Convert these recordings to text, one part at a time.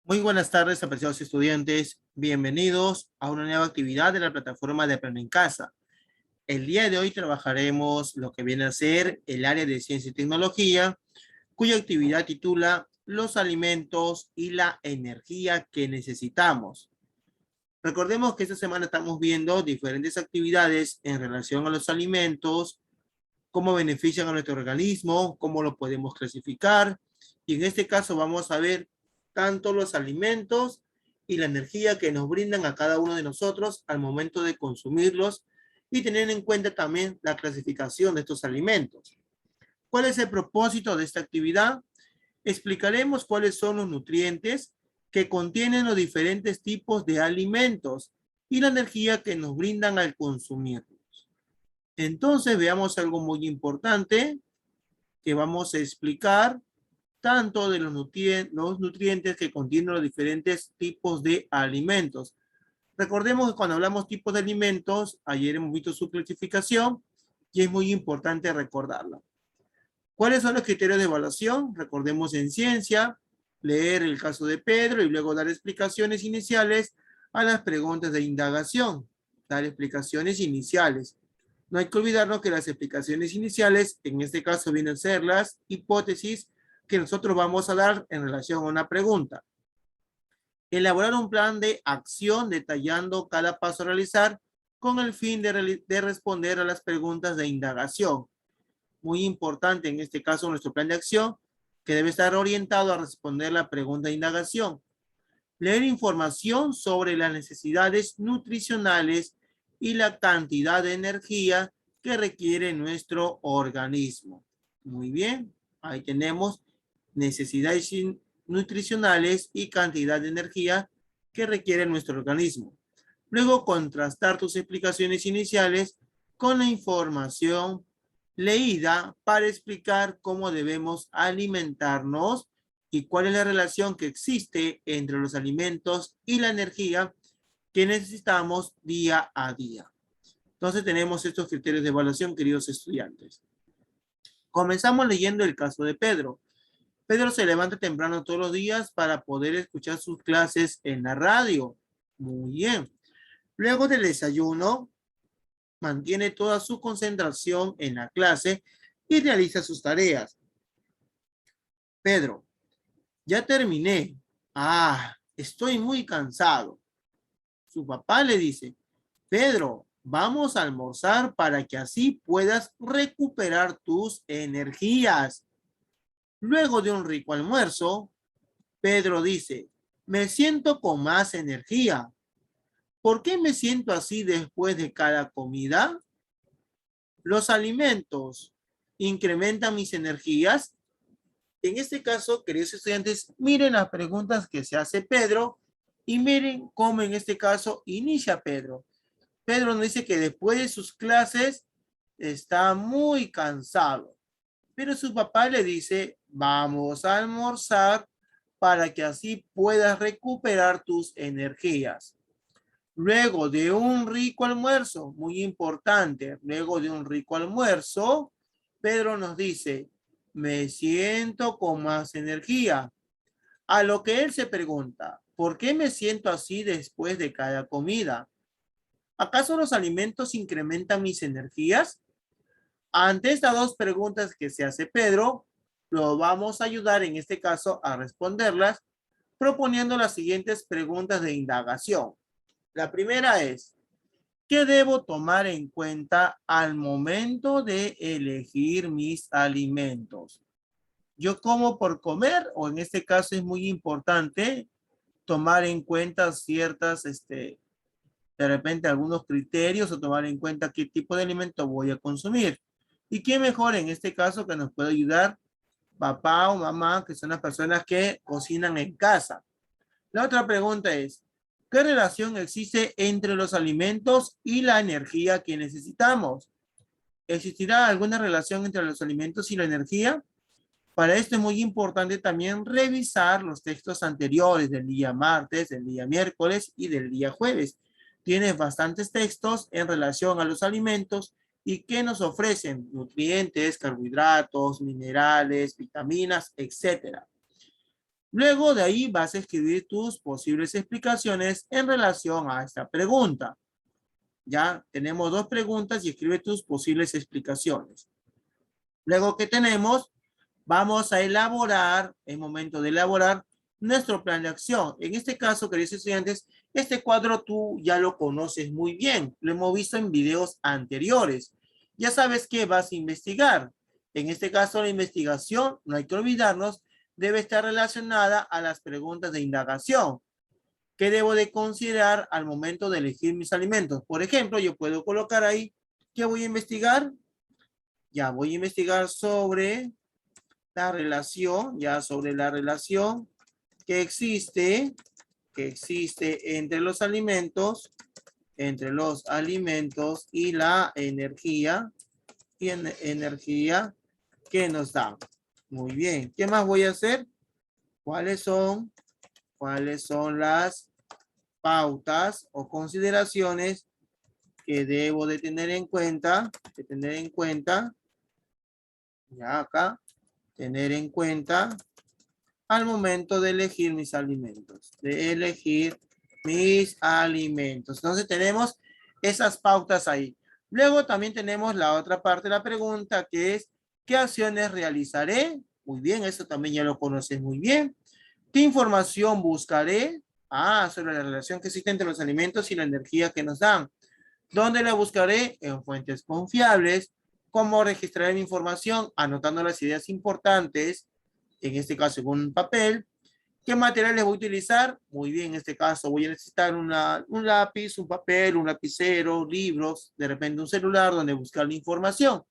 Muy buenas tardes, apreciados estudiantes. Bienvenidos a una nueva actividad de la plataforma de Aprende en Casa. El día de hoy trabajaremos lo que viene a ser el área de ciencia y tecnología, cuya actividad titula Los alimentos y la energía que necesitamos. Recordemos que esta semana estamos viendo diferentes actividades en relación a los alimentos, cómo benefician a nuestro organismo, cómo lo podemos clasificar. Y en este caso vamos a ver tanto los alimentos y la energía que nos brindan a cada uno de nosotros al momento de consumirlos y tener en cuenta también la clasificación de estos alimentos. ¿Cuál es el propósito de esta actividad? Explicaremos cuáles son los nutrientes que contienen los diferentes tipos de alimentos y la energía que nos brindan al consumirlos. Entonces veamos algo muy importante que vamos a explicar tanto de los nutrientes que contienen los diferentes tipos de alimentos. Recordemos que cuando hablamos tipos de alimentos, ayer hemos visto su clasificación y es muy importante recordarla. ¿Cuáles son los criterios de evaluación? Recordemos en ciencia, leer el caso de Pedro y luego dar explicaciones iniciales a las preguntas de indagación. Dar explicaciones iniciales. No hay que olvidarnos que las explicaciones iniciales, en este caso vienen a ser las hipótesis que nosotros vamos a dar en relación a una pregunta. Elaborar un plan de acción detallando cada paso a realizar con el fin de responder a las preguntas de indagación. Muy importante en este caso nuestro plan de acción que debe estar orientado a responder la pregunta de indagación. Leer información sobre las necesidades nutricionales y la cantidad de energía que requiere nuestro organismo. Muy bien, ahí tenemos necesidades nutricionales y cantidad de energía que requiere nuestro organismo. Luego, contrastar tus explicaciones iniciales con la información leída para explicar cómo debemos alimentarnos y cuál es la relación que existe entre los alimentos y la energía que necesitamos día a día. Entonces tenemos estos criterios de evaluación, queridos estudiantes. Comenzamos leyendo el caso de Pedro. Pedro se levanta temprano todos los días para poder escuchar sus clases en la radio. Muy bien. Luego del desayuno, mantiene toda su concentración en la clase y realiza sus tareas. Pedro, ya terminé. Estoy muy cansado. Su papá le dice, Pedro, vamos a almorzar para que así puedas recuperar tus energías. Luego de un rico almuerzo, Pedro dice, me siento con más energía. ¿Por qué me siento así después de cada comida? Los alimentos incrementan mis energías. En este caso, queridos estudiantes, miren las preguntas que se hace Pedro y miren cómo en este caso inicia Pedro. Pedro nos dice que después de sus clases está muy cansado, pero su papá le dice, vamos a almorzar para que así puedas recuperar tus energías. Luego de un rico almuerzo, muy importante, luego de un rico almuerzo, Pedro nos dice, me siento con más energía. A lo que él se pregunta, ¿por qué me siento así después de cada comida? ¿Acaso los alimentos incrementan mis energías? Ante estas dos preguntas que se hace Pedro, lo vamos a ayudar en este caso a responderlas proponiendo las siguientes preguntas de indagación. La primera es, ¿qué debo tomar en cuenta al momento de elegir mis alimentos? ¿Yo como por comer o en este caso es muy importante tomar en cuenta ciertas, de repente algunos criterios o tomar en cuenta qué tipo de alimento voy a consumir? ¿Y qué mejor en este caso que nos puede ayudar papá o mamá, que son las personas que cocinan en casa? La otra pregunta es, ¿qué relación existe entre los alimentos y la energía que necesitamos? ¿Existirá alguna relación entre los alimentos y la energía? Para esto es muy importante también revisar los textos anteriores del día martes, del día miércoles y del día jueves. Tienes bastantes textos en relación a los alimentos y que nos ofrecen nutrientes, carbohidratos, minerales, vitaminas, etcétera. Luego de ahí vas a escribir tus posibles explicaciones en relación a esta pregunta. Ya tenemos dos preguntas y escribe tus posibles explicaciones. Luego que tenemos, vamos a elaborar, es momento de elaborar nuestro plan de acción. En este caso, queridos estudiantes, este cuadro tú ya lo conoces muy bien. Lo hemos visto en videos anteriores. Ya sabes qué vas a investigar. En este caso, la investigación, no hay que olvidarnos, debe estar relacionada a las preguntas de indagación. ¿Qué debo de considerar al momento de elegir mis alimentos? Por ejemplo, yo puedo colocar ahí, ¿qué voy a investigar? Ya voy a investigar sobre la relación, ya sobre la relación que existe entre los alimentos y la energía, energía que nos da. Muy bien, ¿qué más voy a hacer? ¿Cuáles son las pautas o consideraciones que debo de tener en cuenta? Ya acá, tener en cuenta al momento de elegir mis alimentos. Entonces tenemos esas pautas ahí. Luego también tenemos la otra parte de la pregunta que es, ¿qué acciones realizaré? Muy bien, eso también ya lo conoces muy bien. ¿Qué información buscaré? Sobre la relación que existe entre los alimentos y la energía que nos dan. ¿Dónde la buscaré? En fuentes confiables. ¿Cómo registraré mi información? Anotando las ideas importantes, en este caso en un papel. ¿Qué materiales voy a utilizar? Muy bien, en este caso voy a necesitar un lápiz, un papel, un lapicero, libros, de repente un celular donde buscar la información,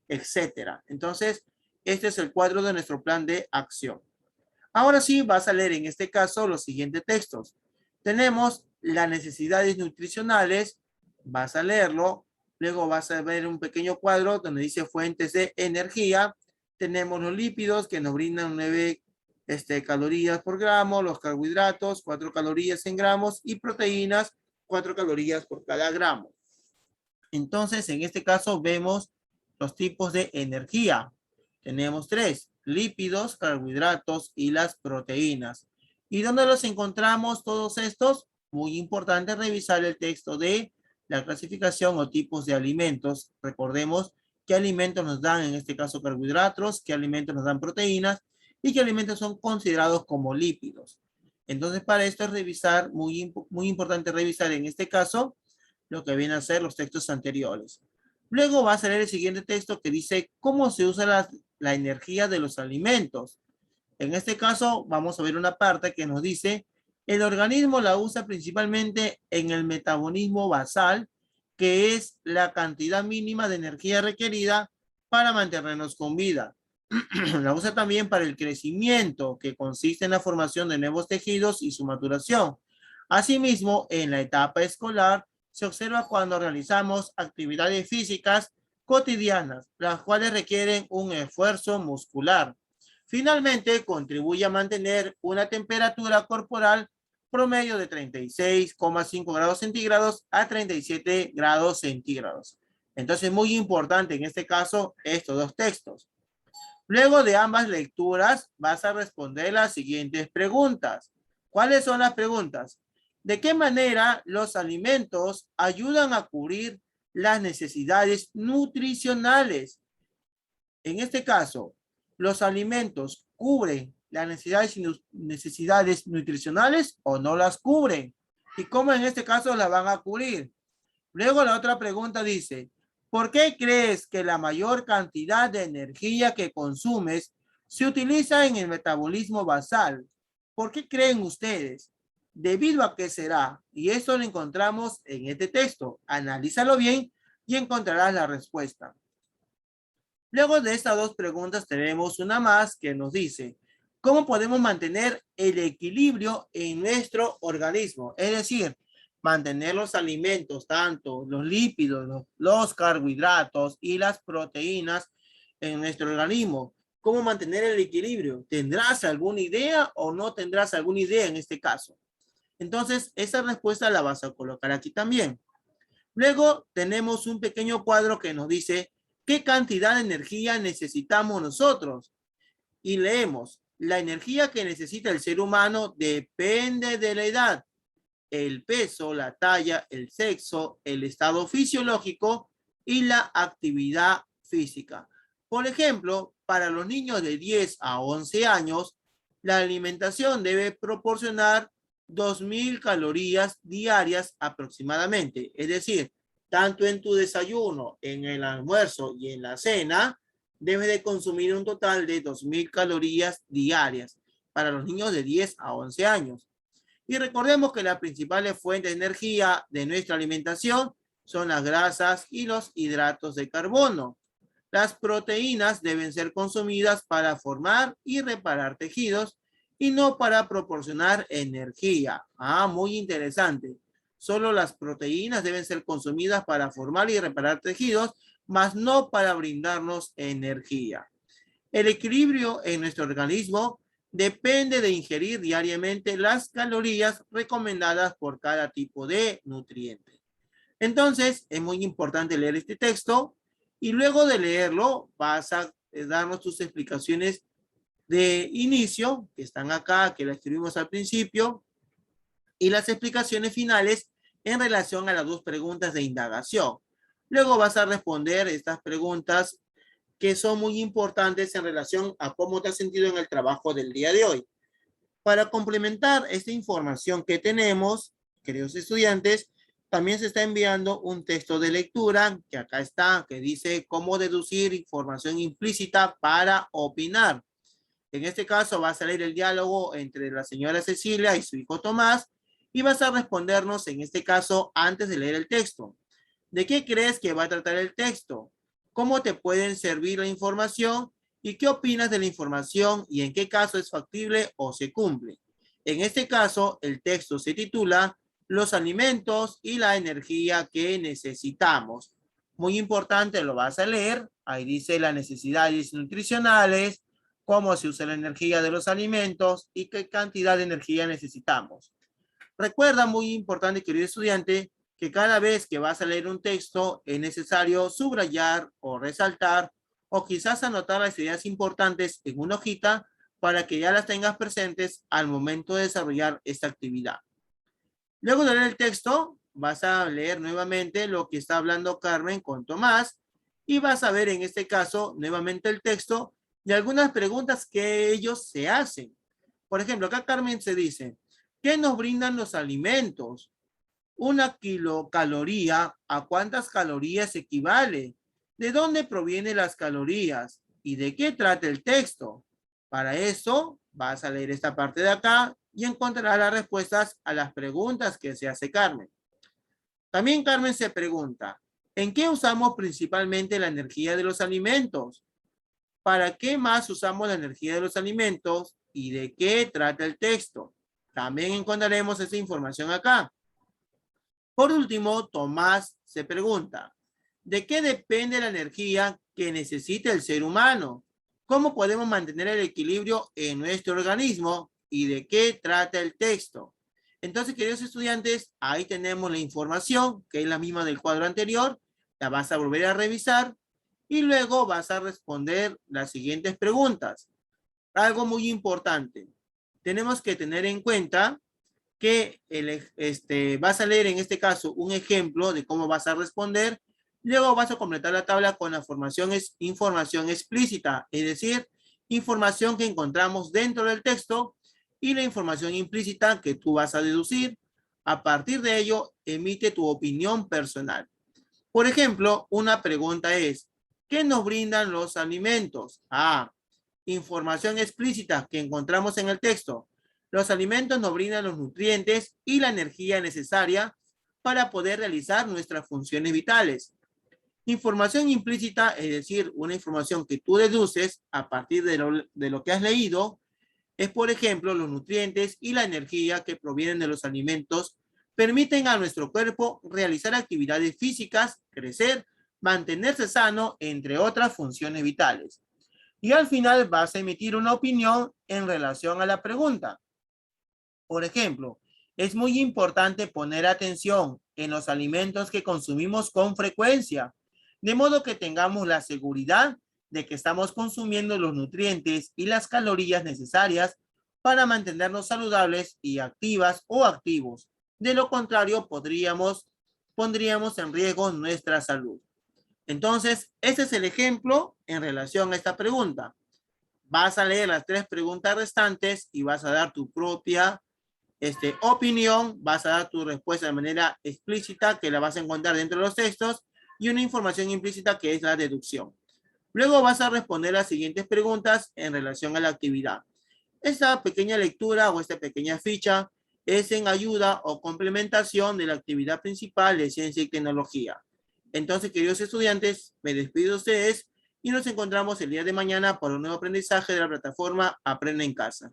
etcétera. Entonces, este es el cuadro de nuestro plan de acción. Ahora sí, vas a leer en este caso los siguientes textos. Tenemos las necesidades nutricionales, vas a leerlo, luego vas a ver un pequeño cuadro donde dice fuentes de energía, tenemos los lípidos que nos brindan 9 calorías por gramo, los carbohidratos, 4 calorías en gramos y proteínas, 4 calorías por cada gramo. Entonces, en este caso vemos los tipos de energía. Tenemos 3, lípidos, carbohidratos y las proteínas. ¿Y dónde los encontramos todos estos? Muy importante revisar el texto de la clasificación o tipos de alimentos. Recordemos qué alimentos nos dan, en este caso, carbohidratos, qué alimentos nos dan proteínas y qué alimentos son considerados como lípidos. Entonces, para esto es revisar, muy importante revisar en este caso, lo que viene a ser los textos anteriores. Luego vas a leer el siguiente texto que dice cómo se usa la energía de los alimentos. En este caso vamos a ver una parte que nos dice el organismo la usa principalmente en el metabolismo basal, que es la cantidad mínima de energía requerida para mantenernos con vida. La usa también para el crecimiento, que consiste en la formación de nuevos tejidos y su maturación. Asimismo, en la etapa escolar, se observa cuando realizamos actividades físicas cotidianas, las cuales requieren un esfuerzo muscular. Finalmente, contribuye a mantener una temperatura corporal promedio de 36,5 grados centígrados a 37 grados centígrados. Entonces, muy importante en este caso estos dos textos. Luego de ambas lecturas, vas a responder las siguientes preguntas. ¿Cuáles son las preguntas? ¿De qué manera los alimentos ayudan a cubrir las necesidades nutricionales? En este caso, ¿los alimentos cubren las necesidades nutricionales o no las cubren? ¿Y cómo en este caso las van a cubrir? Luego la otra pregunta dice, ¿por qué crees que la mayor cantidad de energía que consumes se utiliza en el metabolismo basal? ¿Por qué creen ustedes? ¿Debido a qué será? Y esto lo encontramos en este texto. Analízalo bien y encontrarás la respuesta. Luego de estas dos preguntas tenemos una más que nos dice, ¿cómo podemos mantener el equilibrio en nuestro organismo? Es decir, mantener los alimentos, tanto los lípidos, los carbohidratos y las proteínas en nuestro organismo. ¿Cómo mantener el equilibrio? ¿Tendrás alguna idea o no tendrás alguna idea en este caso? Entonces, esa respuesta la vas a colocar aquí también. Luego tenemos un pequeño cuadro que nos dice qué cantidad de energía necesitamos nosotros. Y leemos, La energía que necesita el ser humano depende de la edad, el peso, la talla, el sexo, el estado fisiológico y la actividad física. Por ejemplo, para los niños de 10 a 11 años, la alimentación debe proporcionar 2.000 calorías diarias aproximadamente. Es decir, tanto en tu desayuno, en el almuerzo y en la cena, debes de consumir un total de 2.000 calorías diarias para los niños de 10 a 11 años. Y recordemos que las principales fuentes de energía de nuestra alimentación son las grasas y los hidratos de carbono. Las proteínas deben ser consumidas para formar y reparar tejidos y no para proporcionar energía. Muy interesante. Solo las proteínas deben ser consumidas para formar y reparar tejidos, mas no para brindarnos energía. El equilibrio en nuestro organismo depende de ingerir diariamente las calorías recomendadas por cada tipo de nutriente. Entonces, es muy importante leer este texto y luego de leerlo vas a darnos tus explicaciones de inicio, que están acá, que las escribimos al principio, y las explicaciones finales en relación a las dos preguntas de indagación. Luego vas a responder estas preguntas que son muy importantes en relación a cómo te has sentido en el trabajo del día de hoy. Para complementar esta información que tenemos, queridos estudiantes, también se está enviando un texto de lectura, que acá está, que dice cómo deducir información implícita para opinar. En este caso va a salir el diálogo entre la señora Cecilia y su hijo Tomás, y vas a respondernos en este caso antes de leer el texto. ¿De qué crees que va a tratar el texto? ¿Cómo te pueden servir la información? ¿Y qué opinas de la información? ¿Y en qué caso es factible o se cumple? En este caso, el texto se titula Los alimentos y la energía que necesitamos. Muy importante, lo vas a leer. Ahí dice las necesidades nutricionales, cómo se usa la energía de los alimentos y qué cantidad de energía necesitamos. Recuerda, muy importante, querido estudiante, que cada vez que vas a leer un texto es necesario subrayar o resaltar o quizás anotar las ideas importantes en una hojita para que ya las tengas presentes al momento de desarrollar esta actividad. Luego de leer el texto, vas a leer nuevamente lo que está hablando Carmen con Tomás y vas a ver en este caso nuevamente el texto de algunas preguntas que ellos se hacen. Por ejemplo, acá Carmen se dice, ¿qué nos brindan los alimentos? Una kilocaloría, ¿a cuántas calorías equivale? ¿De dónde provienen las calorías? ¿Y de qué trata el texto? Para eso, vas a leer esta parte de acá y encontrarás las respuestas a las preguntas que se hace Carmen. También Carmen se pregunta, ¿en qué usamos principalmente la energía de los alimentos? ¿Para qué más usamos la energía de los alimentos? ¿Y de qué trata el texto? También encontraremos esa información acá. Por último, Tomás se pregunta, ¿de qué depende la energía que necesita el ser humano? ¿Cómo podemos mantener el equilibrio en nuestro organismo? ¿Y de qué trata el texto? Entonces, queridos estudiantes, ahí tenemos la información, que es la misma del cuadro anterior. La vas a volver a revisar y luego vas a responder las siguientes preguntas. Algo muy importante. Tenemos que tener en cuenta que vas a leer en este caso un ejemplo de cómo vas a responder. Luego vas a completar la tabla con la información explícita, es decir, información que encontramos dentro del texto y la información implícita que tú vas a deducir. A partir de ello, emite tu opinión personal. Por ejemplo, una pregunta es, ¿qué nos brindan los alimentos? Información explícita que encontramos en el texto. Los alimentos nos brindan los nutrientes y la energía necesaria para poder realizar nuestras funciones vitales. Información implícita, es decir, una información que tú deduces a partir de lo que has leído, es, por ejemplo, los nutrientes y la energía que provienen de los alimentos permiten a nuestro cuerpo realizar actividades físicas, crecer, mantenerse sano, entre otras funciones vitales. Y al final vas a emitir una opinión en relación a la pregunta. Por ejemplo, es muy importante poner atención en los alimentos que consumimos con frecuencia, de modo que tengamos la seguridad de que estamos consumiendo los nutrientes y las calorías necesarias para mantenernos saludables y activas o activos. De lo contrario, pondríamos en riesgo nuestra salud. Entonces, este es el ejemplo en relación a esta pregunta. Vas a leer las 3 preguntas restantes y vas a dar tu propia opinión, vas a dar tu respuesta de manera explícita, que la vas a encontrar dentro de los textos, y una información implícita que es la deducción. Luego vas a responder las siguientes preguntas en relación a la actividad. Esta pequeña lectura o esta pequeña ficha es en ayuda o complementación de la actividad principal de ciencia y tecnología. Entonces, queridos estudiantes, me despido de ustedes y nos encontramos el día de mañana para un nuevo aprendizaje de la plataforma Aprende en Casa.